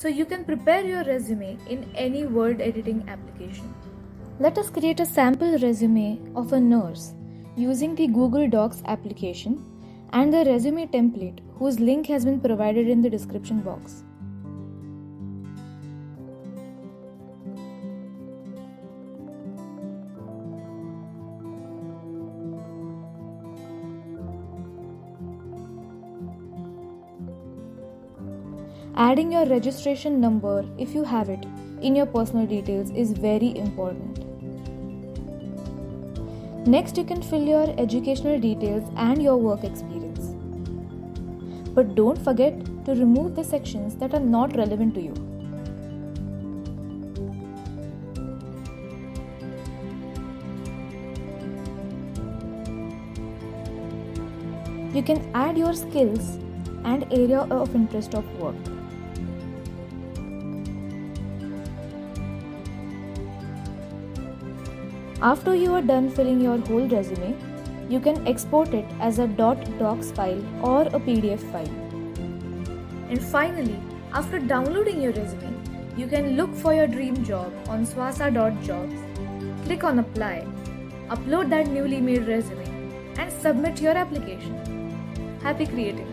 so you can prepare your resume in any word editing application. Let us create a sample resume of a nurse using the Google Docs application and the resume template whose link has been provided in the description box. Adding your registration number, if you have it, in your personal details is very important. Next, you can fill your educational details and your work experience. But don't forget to remove the sections that are not relevant to you. You can add your skills and area of interest of work. After you are done filling your whole resume, you can export it as a .docx file or a PDF file. And finally, after downloading your resume, you can look for your dream job on swaasa.jobs, click on apply, upload that newly made resume and submit your application. Happy creating!